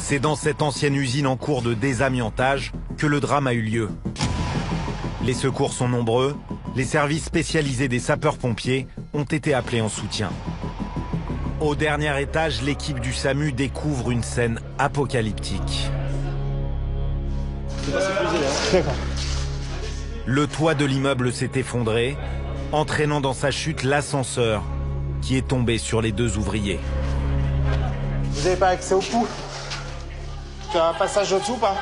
C'est dans cette ancienne usine en cours de désamiantage que le drame a eu lieu. Les secours sont nombreux, les services spécialisés des sapeurs-pompiers ont été appelés en soutien. Au dernier étage, l'équipe du SAMU découvre une scène apocalyptique. Le toit de l'immeuble s'est effondré, entraînant dans sa chute l'ascenseur qui est tombé sur les deux ouvriers. Vous n'avez pas accès au pouls? Tu as un passage au-dessous ou pas?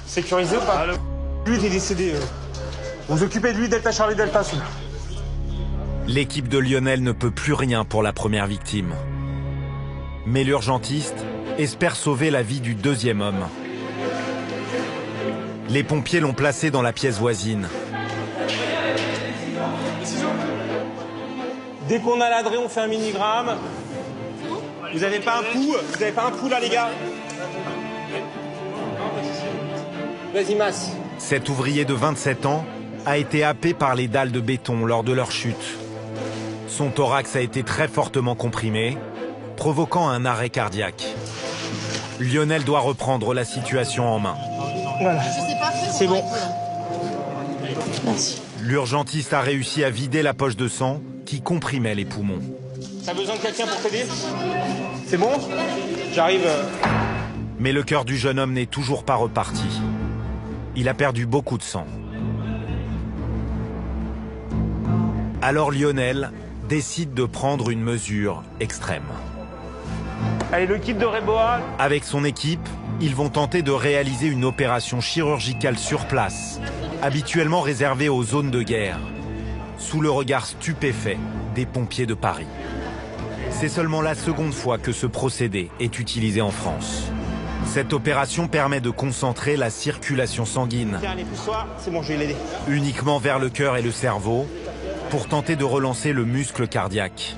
Sécurisé ou pas? Lui il est décédé. Vous vous occupez de lui, Delta Charlie Delta Sud. L'équipe de Lionel ne peut plus rien pour la première victime. Mais l'urgentiste espère sauver la vie du deuxième homme. Les pompiers l'ont placé dans la pièce voisine. Dès qu'on a l'adré, on fait un milligramme. Vous n'avez pas un pouls? Vous n'avez pas un pouls là, les gars? Vas-y, masse. Cet ouvrier de 27 ans a été happé par les dalles de béton lors de leur chute. Son thorax a été très fortement comprimé, provoquant un arrêt cardiaque. Lionel doit reprendre la situation en main. Voilà. C'est bon. Merci. L'urgentiste a réussi à vider la poche de sang qui comprimait les poumons. T'as besoin de quelqu'un pour t'aider? C'est bon? J'arrive. Mais le cœur du jeune homme n'est toujours pas reparti. Il a perdu beaucoup de sang. Alors Lionel décide de prendre une mesure extrême. Allez, le kit de Réboa. Avec son équipe, ils vont tenter de réaliser une opération chirurgicale sur place, habituellement réservée aux zones de guerre, sous le regard stupéfait des pompiers de Paris. C'est seulement la seconde fois que ce procédé est utilisé en France. Cette opération permet de concentrer la circulation sanguine Tiens, allez, pousse-toi. C'est bon, je vais l'aider. uniquement vers le cœur et le cerveau pour tenter de relancer le muscle cardiaque.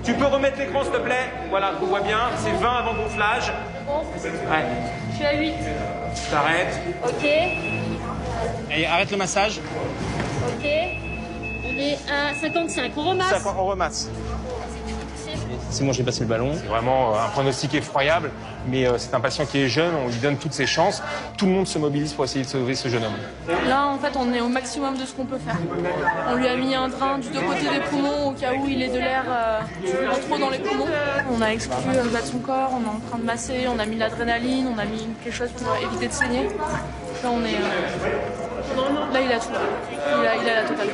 Tu peux remettre l'écran, s'il te plaît? Voilà, on voit bien. C'est 20 avant gonflage. Ouais. Je suis à 8. T'arrêtes. Ok. Allez, arrête le massage. Ok. On est à 55. On remasse. Ça, on remasse. C'est bon, j'ai passé le ballon. C'est vraiment un pronostic effroyable, mais c'est un patient qui est jeune, on lui donne toutes ses chances. Tout le monde se mobilise pour essayer de sauver ce jeune homme. Là, en fait, on est au maximum de ce qu'on peut faire. On lui a mis un drain du deux côtés des poumons au cas où il ait de l'air trop dans les poumons. On a exclu le bas de son corps, on est en train de masser, on a mis de l'adrénaline, on a mis quelque chose pour éviter de saigner. Là, on est... Là, il a tout. Là. Il a la totale.